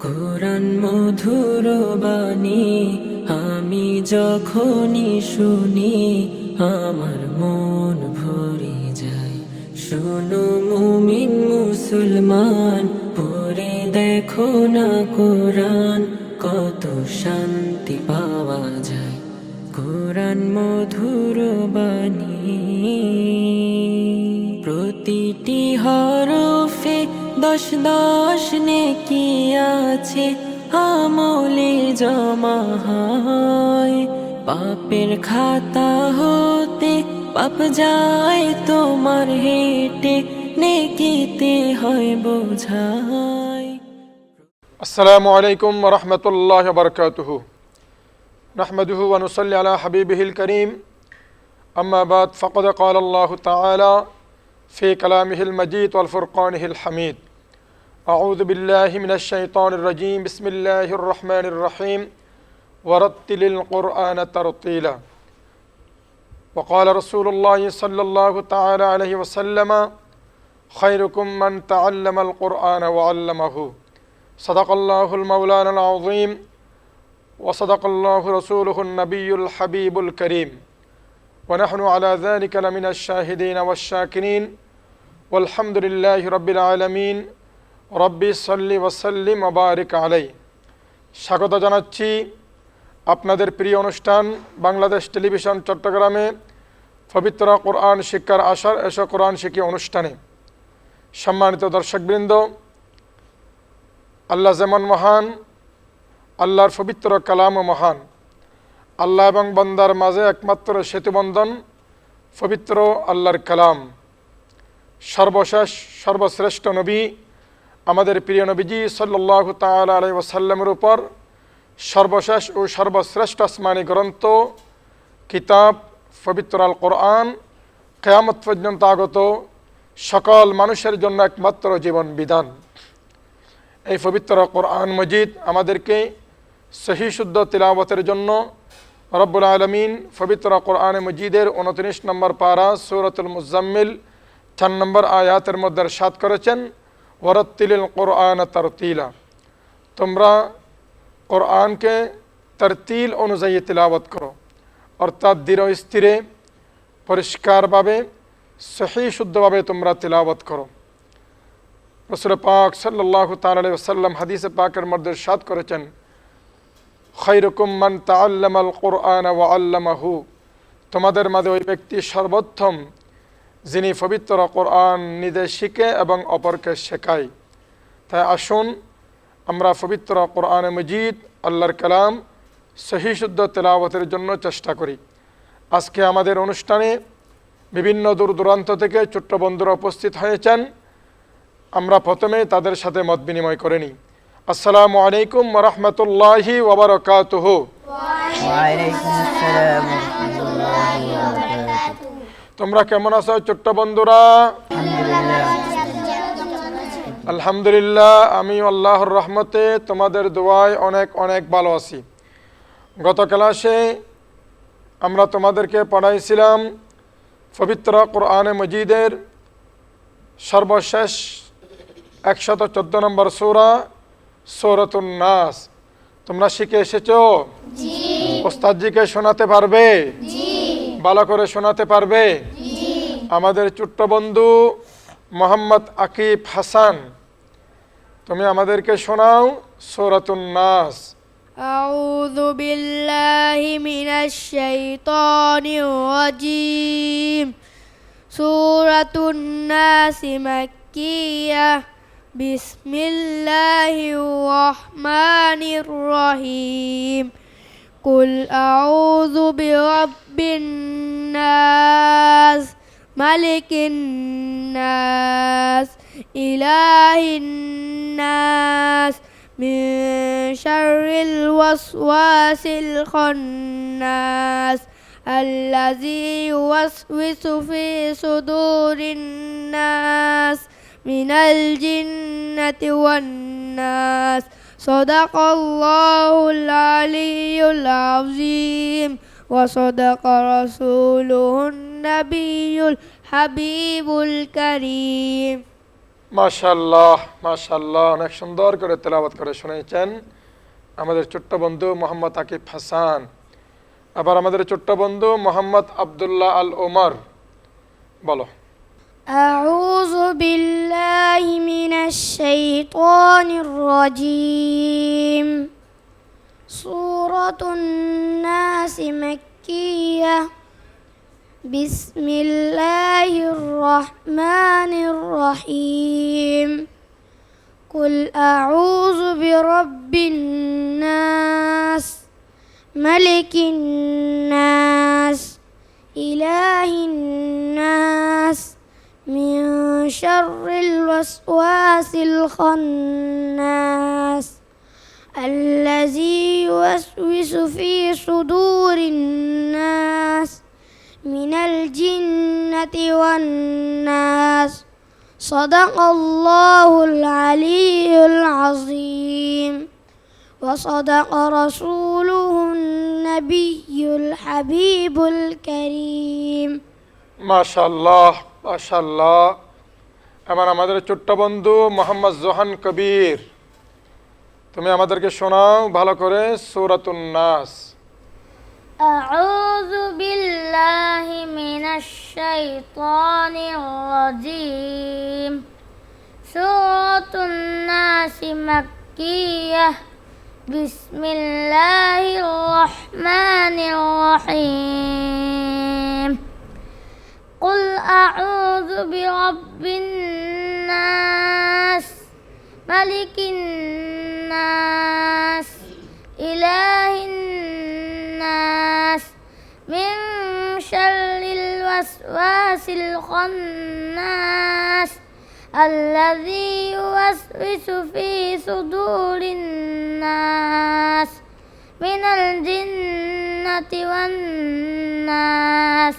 কোরআন মধুর বাণী আমি যখনই শুনি আমার মন ভরে যায়। শোনো মুমিন মুসলমান, পড়ে দেখো না কোরআন, কত শান্তি পাওয়া যায়। কোরআন মধুর বাণী, প্রতিটি হরফে 10 নেকি আছে, আমলে জমা হয়। পাপের খাতা হতে পাপ যায় তোমার হেঁটে, নেকিতে হয় বোঝায়। আসসালামু আলাইকুম ওয়া রাহমাতুল্লাহি ওয়া বারাকাতুহু। নাহমাদুহু ওয়া নুসাল্লি আলা হাবিবিহিল কারীম। আম্মা বাদ, ফাকাদ ক্বালা আল্লাহু তাআলা ফি কালামিহিল মাজিদ ওয়াল ফুরকানিহিল হামিদ। আউযু বিল্লাহি মিনাশ শাইতানির রাজীম। বিসমিল্লাহির রহমানির রহিম। ওয়ারাত্তিলিল কুরআনা তারতীলা। ওয়া ক্বালা রাসূলুল্লাহি সাল্লাল্লাহু তাআলা আলাইহি ওয়াসাল্লাম, খায়রুকুম মান তাআল্লামাল কুরআনা ওয়া আল্লামাহু। সাদাকাল্লাহুল মাওলানাল আযীম ওয়া সাদাকাল্লাহু রাসূলুহুন নাবিয়্যুল হাবিবুল কারীম। ওয়া নাহনু আলা যালিকা লামিনাশ শাহিদিন ওয়াশ শাকিরিন। ওয়ালহামদুলিল্লাহি রাব্বিল আলামিন। রাব্বি সাল্লি ওয়া সাল্লিম ওয়া বারিক আলাইহি। স্বাগত জানাচ্ছি আপনাদের প্রিয় অনুষ্ঠান বাংলাদেশ টেলিভিশন চট্টগ্রামে পবিত্র কোরআন শিক্ষার আশার এসো কোরআন শিক্ষা অনুষ্ঠানে। সম্মানিত দর্শকবৃন্দ, আল্লাহ যেমন মহান, আল্লাহর পবিত্র কালামও মহান। আল্লাহ এবং বান্দার মাঝে একমাত্র সেতুবন্ধন পবিত্র আল্লাহর কালাম। সর্বশেষ সর্বশ্রেষ্ঠ নবী আমাদের প্রিয় নবীজি সাল্লাল্লাহু তাআলা আলাইহি ওয়াসাল্লামের উপর সর্বশেষ ও সর্বশ্রেষ্ঠ আসমানি গ্রন্থ কিতাব পবিত্র আল কোরআন কিয়ামত পর্যন্ত আগত সকল মানুষের জন্য একমাত্র জীবন বিধান। এই পবিত্র কোরআন মজিদ আমাদেরকে সহি শুদ্ধ তিলাওয়াতের জন্য রব্বুল আলামিন পবিত্র কোরআন মজিদের 29 নম্বর পারা সূরাতুল মুজাম্মিল 4 নম্বর আয়াতের মধ্যে ইরশাদ করেছেন, ওয়ারাত্তিলিল কুরআন তারতীলা। তোমরা কোরআনকে তারতিল অনুযায়ী তিলাওয়াত করো, অর্থাৎ দৃঢ় স্থিরে পরিষ্কারভাবে সহি শুদ্ধভাবে তোমরা তিলাওয়াত করো। রাসূল পাক সাল্লাল্লাহু তাআলা আলাইহি ওয়াসাল্লাম হাদিসে পাকের মধ্যে ইরশাদ করেছেন, খায়রুকুম মান তাআল্লামাল কুরআনা ওয়া আল্লামাহু। তোমাদের মাঝে ওই ব্যক্তি সর্বোত্তম যিনি পবিত্র কোরআন নিজে শিখে এবং অপরকে শেখায়। তাই আসুন আমরা পবিত্র কোরআন মজিদ আল্লাহর কালাম সহি শুদ্ধ তেলাওয়াতের জন্য চেষ্টা করি। আজকে আমাদের অনুষ্ঠানে বিভিন্ন দূর দূরান্ত থেকে ছোট্ট বন্ধুরা উপস্থিত হয়েছেন। আমরা প্রথমে তাদের সাথে মত বিনিময় করে নিই। আসসালামু আলাইকুম ওয়া রাহমাতুল্লাহি ওয়া বারাকাতুহু। ওয়া আলাইকুম আসসালাম ওয়া রাহমাতুল্লাহি ওয়া বারাকাতুহু। তোমরা কেমন আছো ছোট্ট বন্ধুরা? আলহামদুলিল্লাহ, আমি আল্লাহর রহমতে তোমাদের দোয়ায় অনেক অনেক ভালো আছি। গত ক্লাসে আমরা তোমাদেরকে পড়াইছিলাম পবিত্র কোরআনে মজিদের সর্বশেষ 114 নম্বর সূরা সূরাতুন নাস। তোমরা শিখে এসেছো? জি। ওস্তাদজিকে শোনাতে পারবে? জি। ভালো করে শোনাতে পারবে? জি। আমাদের ছোট্ট বন্ধু মোহাম্মদ আকিব হাসান, তুমি আমাদেরকে শোনাও সূরাতুন নাস। আউযু বিল্লাহি মিনাশ শাইতানির রাজীম। সূরাতুন নাস মাক্কিয়াহ। বিসমিল্লাহির রহমানির রহিম। কুল আউযু বিরাব্বিন নাস, মালিকিন নাস, ইলাহিন নাস, মিন শাররিল ওয়াসওয়াসিল খান্নাস, আল্লাযী ইউওয়াসওয়িসু ফি সুদুরিন নাস, মিনাল জিন্নাতি ওয়ান নাস। সাদাকাল্লাহুল আলিয়্যুল আযীম ওয়া সাদাকা রাসূলুহুন নাবিয়্যুল হাবিবুল কারীম। মাশাআল্লাহ মাশাআল্লাহ, অনেক সুন্দর করে তেলাওয়াত করে শুনিয়েছেন আমাদের ছোট্ট বন্ধু মোহাম্মদ আকিব হাসান। আবার আমাদের ছোট্ট বন্ধু মোহাম্মদ আব্দুল্লাহ আল ওমর, বলো। أعوذ بالله من الشيطان الرجيم. سورة الناس مكية. بسم الله الرحمن الرحيم. قل أعوذ برب الناس ملك الناس إله الناس من شر الوسواس الخناس الذي يوسوس في صدور الناس من الجنة والناس. صدق الله العلي العظيم وصدق رسوله النبي الحبيب الكريم. মাশাআল্লাহ মাশাআল্লাহ। এবার আমাদের ছোট্ট বন্ধু মোহাম্মদ জোহান কবির, তুমি আমাদেরকে শোনাও ভালো করে সূরাতুন নাস। أعوذ بالله من الشيطان الرجيم. سورة الناس مكية. بسم الله الرحمن الرحيم. قل أعوذ برب الناس ملك الناس إله الناس من شر الوسواس الخناس الذي يوسوس في صدور الناس من الجنة والناس.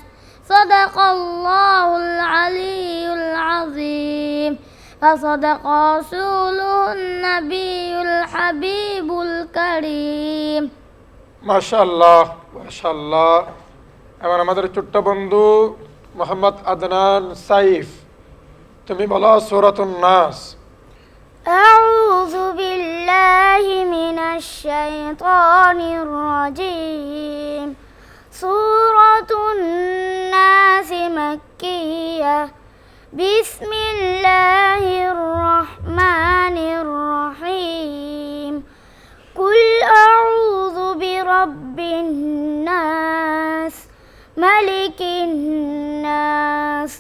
صدق الله العلي العظيم وصدق رسوله النبي الحبيب الكريم. মাশাআল্লাহ মাশাআল্লাহ। এবার আমাদের ছোট্ট বন্ধু মোহাম্মদ আদনান সাইফ, তুমি বলো সূরাতুন নাস। أعوذ بالله من الشيطان الرجيم. سورة الناس مكية. بسم الله الرحمن الرحيم. قل أعوذ برب الناس ملك الناس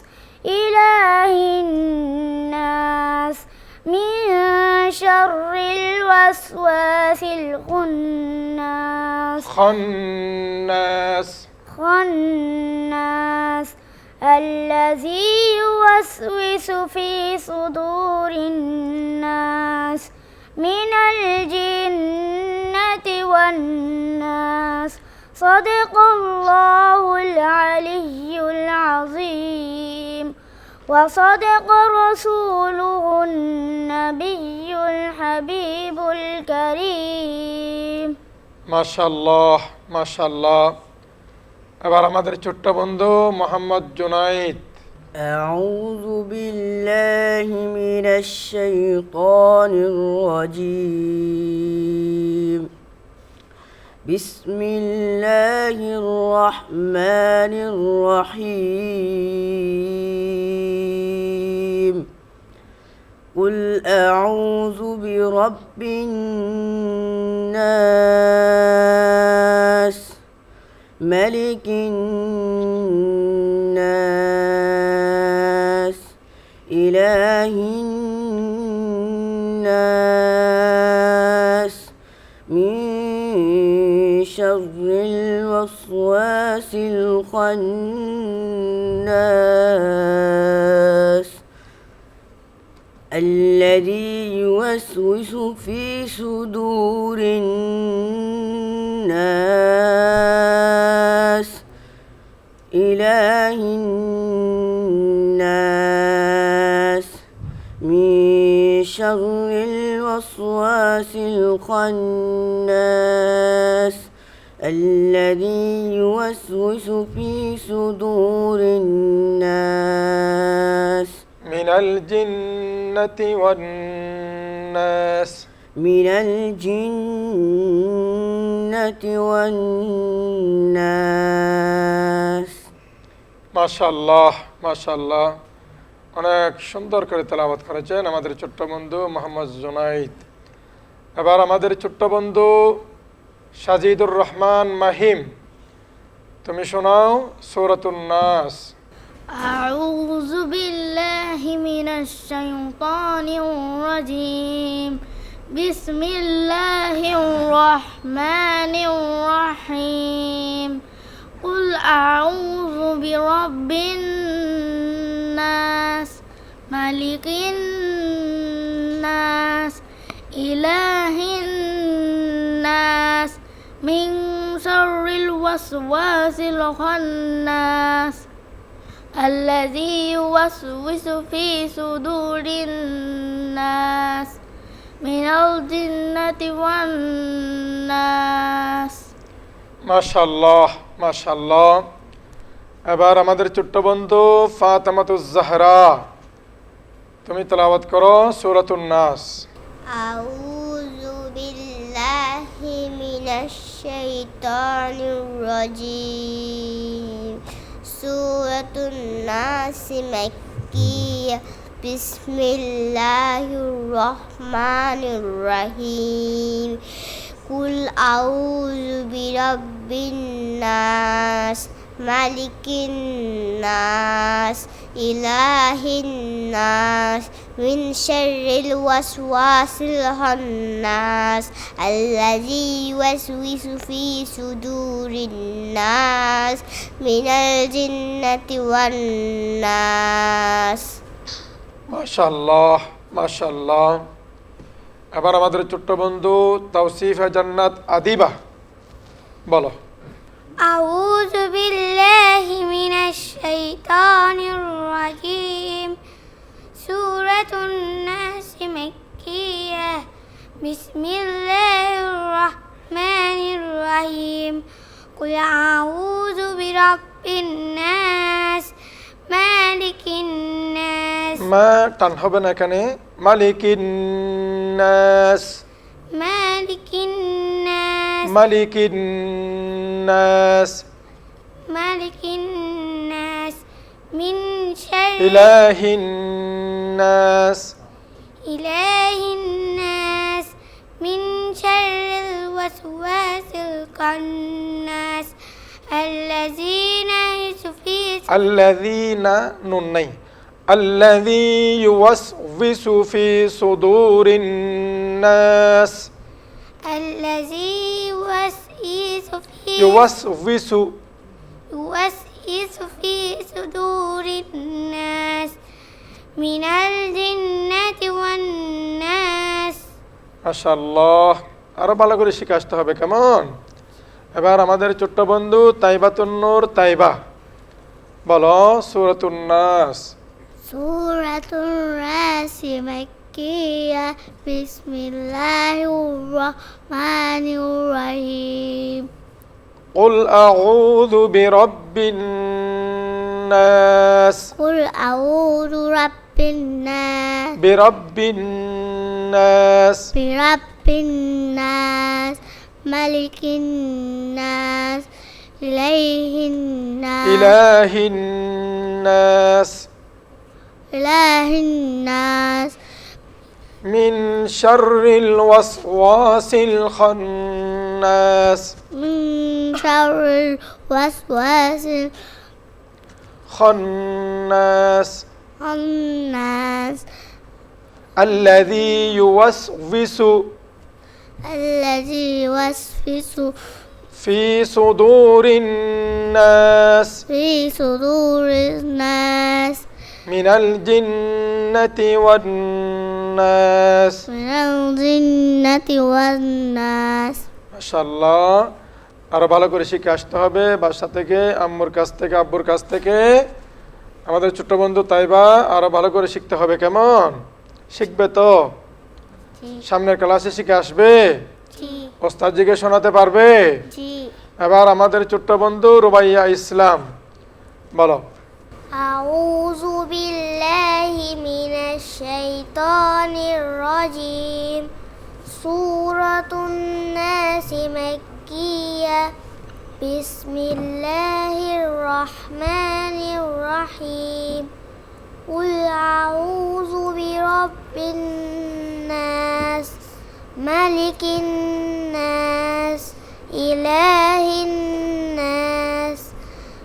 إله الناس من شر الوسواس الخناس خناس الذي يوسوس في صدور الناس من الجنة والناس. صدق الله العلي العظيم وصدق رسوله النبي الحبيب الكريم. মাশাআল্লাহ মাশাআল্লাহ। এবার আমাদের ছোট্ট বন্ধু মোহাম্মদ জুনাইদ। أعوذ بالله من الشيطان الرجيم. بسم الله الرحمن الرحيم. قل أعوذ برب الناس ملك الناس إله الناس من شر الوسواس الخناس الذي يوسوس في صدور الناس إله الناس من شر الوسواس الخناس الذي يوسوس في صدور الناس من الجنة الجنة والناس من الجنة والناس মাশাআল্লাহ মাশাআল্লাহ অনেক সুন্দর করে তেলাওয়াত করেছেন আমাদের ছোট্ট বন্ধু মোহাম্মদ জুনাইদ। এবার আমাদের ছোট্ট বন্ধু সাজিদুর রহমান মাহিম, তুমি শোনাও সূরাতুন নাস। أعوذ بالله من الشيطان الرجيم بسم الله الرحمن الرحيم قل أعوذ برب الناس ملك الناس إله الناس من شر الوسواس الخناس الذي يوسوس في صدور الناس من الجنة والناس মাশাআল্লাহ মাশাআল্লাহ। এবার আমাদের ছোট্ট বন্ধু ফাতেমাতুজ জাহরা, তুমি তেলাওয়াত করো সূরাতুন নাস। أعوذ بالله من الشيطان الرجيم سورة الناس مكية بسم الله الرحمن الرحيم قل أعوذ برب الناس ملك الناس إله الناس من شر الوسواس الخناس الذي يوسوس في صدور الناس من الجنة والناس মাশাআল্লাহ মাশাআল্লাহ। এবার আমাদের ছোট্ট বন্ধু তাওসিফা জান্নাত আদিবা, বলো। أعوذ بالله من الشيطان الرجيم سورة الناس مكية بسم الله الرحمن الرحيم قل أعوذ برب الناس مالك الناس মা টান হবে না এখানে, মালিকিন নাস مالك الناس মালিকিন নাস مالك الناس من شر ইলাহিন নাস إله الناس من شر الوسواس الخناس الذين في الذين নুন নাই, الذي يوسوس في صدور الناس الذي يوسوس يوسوس في صدور الناس من الجنة والناس মাশাআল্লাহ, আরো ভালো করে শিখে আসতে হবে, কেমন? এবার আমাদের ছোট্ট বন্ধু তাইবাতুন নূর তাইবা, বলো সূরাতুন নাস। سورة الناس مكية بسم الله الرحمن الرحيم قل أعوذ برب الناس قل أعوذ رب الناس برب الناس برب الناس ملك الناس إله الناس إله الناس إله الناس من شر الوسواس الخناس من شر الوسواس خناس الناس الذي يوسوس الذي يوسوس في صدور الناس في صدور الناس من الجنة والناس من الجنة والناس মাশাআল্লাহ, আরো ভালো করে শিখে আসতে হবে বাসা থেকে, আম্মুর কাছ থেকে, আব্বুর কাছ থেকে। আমাদের ছোট্ট বন্ধু তাইবা আরো ভালো করে শিখতে হবে, কেমন? শিখবে তো? সামনের ক্লাসে শিখে আসবে? জি ওস্তাদ জিকে শোনাতে পারবে? জি এবার আমাদের ছোট্ট বন্ধু রুবাইয়া ইসলাম, বলো। أعوذ بالله بالله من الشيطان الرجيم سورة الناس مكية بسم الله الرحمن الرحيم قل أعوذ برب الناس ملك الناس إله الناس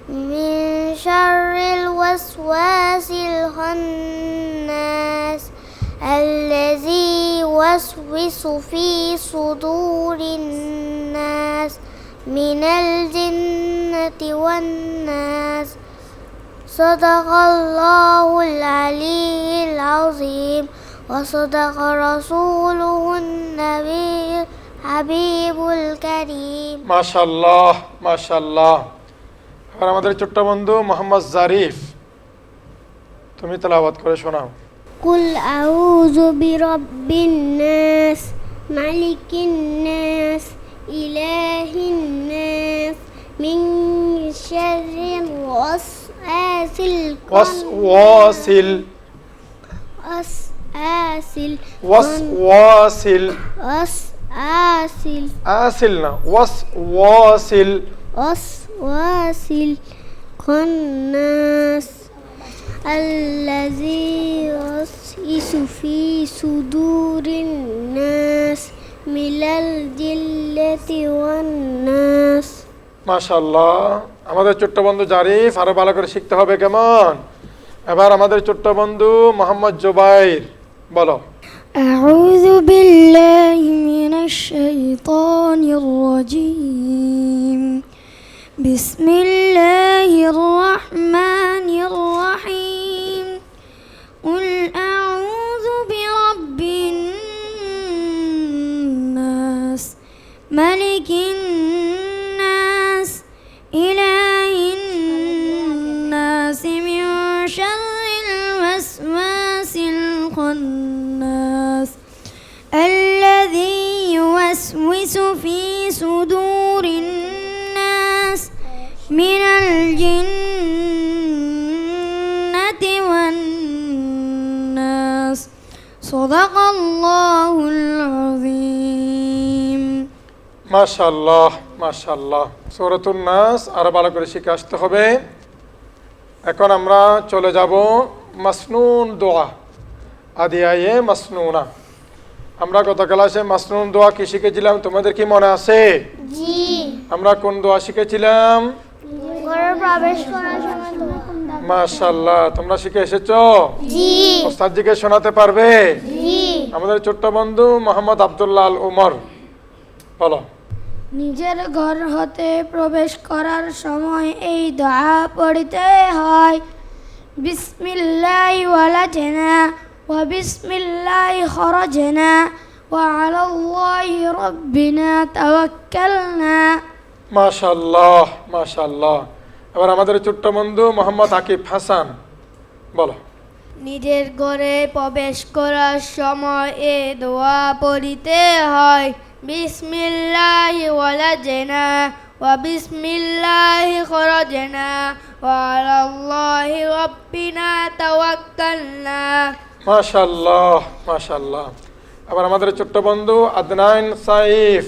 من شر الوسواس الخناس الذي يوسوس في صدور الناس من الجنة والناس صدق الله العلي العظيم وصدق رسوله النبي الحبيب الكريم মাশাআল্লাহ মাশাআল্লাহ। আর আমাদের ছোট্ট বন্ধু মোহাম্মদ জারিফ, তুমি তেলাওয়াত করে শোনাও। قل أعوذ برب الناس ملك الناس إله الناس من شر الوسواس ওয়াসওয়াসিল ওয়াসওয়াসিল আসিল না وسواس الخناس الذي يوسوس في صدور الناس من الجنة والناس মাশাআল্লাহ। আমাদের ছোট্ট বন্ধু জারিফ আরো ভালো করে শিখতে হবে কেমন। এবার আমাদের ছোট্ট বন্ধু মোহাম্মদ জুবাইর, বলো। أعوذ بالله من الشيطان الرجيم بسم الله الرحمن الرحيم قل أعوذ برب الناس ملك الناس إله الناس من شر الوسواس الخناس الذي يوسوس في صدور الناس من الجنة والناس صدق الله العظيم মাশাআল্লাহ মাশাআল্লাহ। সূরাতুন নাস আরো ভালো করে শিখে আসতে হবে। এখন আমরা চলে যাব মাসনুন দোয়া, আদিয়ায়ে মাসনুনা। আমরা গত ক্লাসে মাসনুন দোয়া কি শিখেছিলাম তোমাদের কি মনে আছে? জি। আমরা কোন দোয়া শিখেছিলাম? ঘরে প্রবেশ করার সময় মাশাআল্লাহ, তোমরা শিখে এসেছো? জি। ওস্তাদজিকে শোনাতে পারবে? জি। আমাদের ছোট্ট বন্ধু মোহাম্মদ আব্দুল্লাহ আল উমর, বলো। নিজের ঘর হতে প্রবেশ করার সময় এই দোয়া পড়তে হয়। বিসমিল্লাহি ওয়ালাজনা ওয়া বিসমিল্লাহি খরাজনা ওয়া আলাল্লাহি রাব্বিনা তাওয়াক্কালনা। মাশাআল্লাহ মাশাআল্লাহ। এবার আমাদের ছোট্ট বন্ধু মোহাম্মদ আকিব হাসান, বলো। নিজের ঘরে প্রবেশ করার সময় এ দোয়া পড়িতে হয়। বিসমিল্লাহি ওয়ালাজনা ওয়া বিসমিল্লাহি খরাজনা ওয়া আলাল্লাহি রাব্বিনা তাওয়াক্কালনা। মাশাআল্লাহ মাশাআল্লাহ। আবার আমাদের ছোট্ট বন্ধু আদনান সাইফ,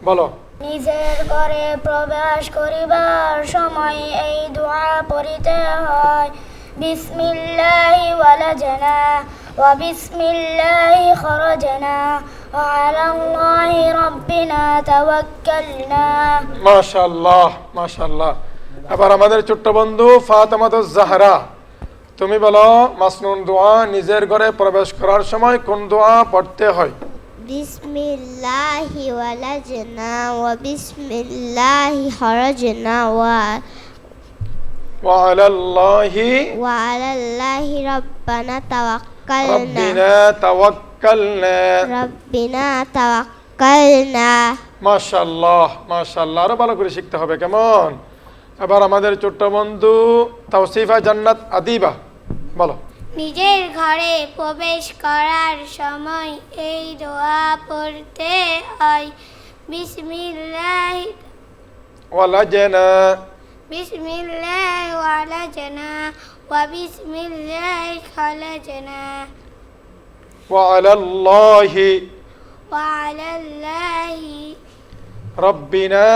বলো। নিজের ঘরে প্রবেশ করিবার সময় এই দোয়া পড়িতে হয়। বিসমিল্লাহি ওয়ালাজনা ওয়া বিসমিল্লাহি খরাজনা ওয়া আলাল্লাহি রাব্বিনা তাওয়াক্কালনা। মাশাআল্লাহ মাশাআল্লাহ। আবার আমাদের ছোট্ট বন্ধু ফাতেমাতুজ জাহরা, তুমি বলো মাসনুন দোয়া নিজের ঘরে প্রবেশ করার সময় কোন দোয়া পড়তে হয়? বিসমিল্লাহি ওয়ালাজনা ওয়া বিসমিল্লাহি খরাজনা ওয়া আলাল্লাহি রাব্বানা তাওয়াক্কালনা। মাশাআল্লাহ মাশাআল্লাহ। আরো ভালো করে শিখতে হবে কেমন। এবার আমাদের ছোট্ট বন্ধু তাওসিফা জান্নাত আদিবা, বলো। নিজের ঘরে প্রবেশ করার সময় এই দোয়া পড়তে হয়। বিসমিল্লাহি ওয়ালাজনা বিসমিল্লাহি ওয়ালাজনা وبسم الله خرجنا وعلى الله وعلى الله ربنا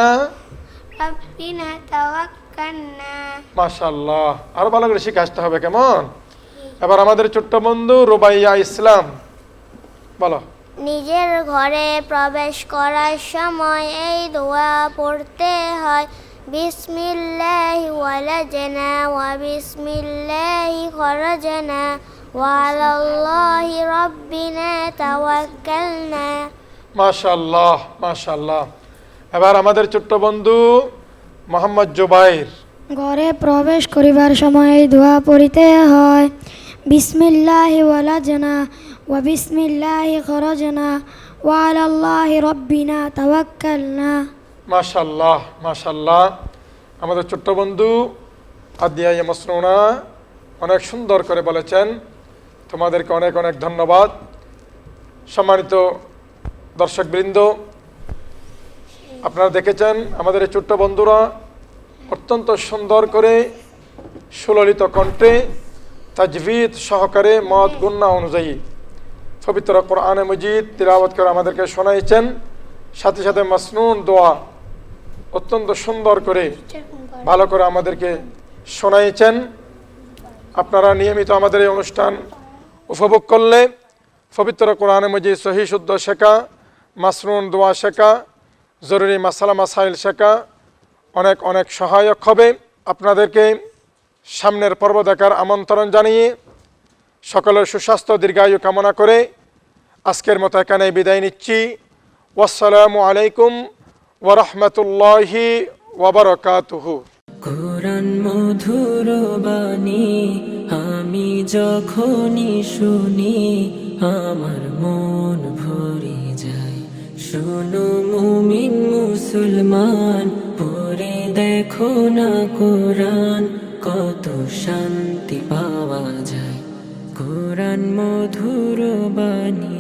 ربنا توكلنا মাশাআল্লাহ। আরো ভালো করে শিখে আসতে হবে, কেমন? এবার আমাদের ছোট্ট বন্ধু রুবাইয়া ইসলাম, বলো। নিজের ঘরে প্রবেশ করার সময় এই দোয়া পড়তে হয়, বিসমিল্লাহি ওয়ালাজনা ওয়া বিসমিল্লাহি খরাজনা ওয়া আলাল্লাহি রাব্বিনা তাওয়াক্কালনা। মাশাআল্লাহ মাশাআল্লাহ। এবার আমাদের ছোট্ট বন্ধু মোহাম্মদ জুবাইর, ঘরে প্রবেশ করিবার সময় এই দোয়া পড়িতে হয়, বিসমিল্লাহি ওয়ালাজনা ওয়া বিসমিল্লাহি খরাজনা ওয়া আলাল্লাহি রাব্বিনা তাওয়াক্কালনা। মাশাআল্লাহ মাশাআল্লাহ। আমাদের ছোট্ট বন্ধু আদিয়া মাসনুনা অনেক সুন্দর করে বলেছেন, তোমাদেরকে অনেক অনেক ধন্যবাদ। সম্মানিত দর্শকবৃন্দ, আপনারা দেখেছেন আমাদের এই ছোট্ট বন্ধুরা অত্যন্ত সুন্দর করে সুললিত কণ্ঠে তাজভিদ সহকারে মদ গুন্না অনুযায়ী পবিত্র কোরআনে মজিদ তিলাওয়াত করে আমাদেরকে শোনাইছেন, সাথে সাথে মাসনুন দোয়া অত্যন্ত সুন্দর করে ভালো করে আমাদেরকে শোনাইছেন। আপনারা নিয়মিত আমাদের এই অনুষ্ঠান উপভোগ করলে পবিত্র কোরআনে মজিদ সহি শুদ্ধ শেখা, মাসনুন দোয়া শেখা, জরুরি মাসালা মাসাইল শেখা অনেক অনেক সহায়ক হবে। আপনাদেরকে সামনের পর্ব দেখার আমন্ত্রণ জানিয়ে সকলের সুস্বাস্থ্য দীর্ঘায়ু কামনা করে আজকের মতো এখানে বিদায় নিচ্ছি। ওয়াসসালামু আলাইকুম ওয়া রাহমাতুল্লাহি ওয়া বারাকাতুহু। কোরআন মধুর বাণী আমি যখনই শুনি আমার মন ভরে যায়। শোনো মুমিন মুসলমান, পড়ে দেখো না কোরআন, কত শান্তি পাওয়া যায়। কোরআন মধুর বাণী।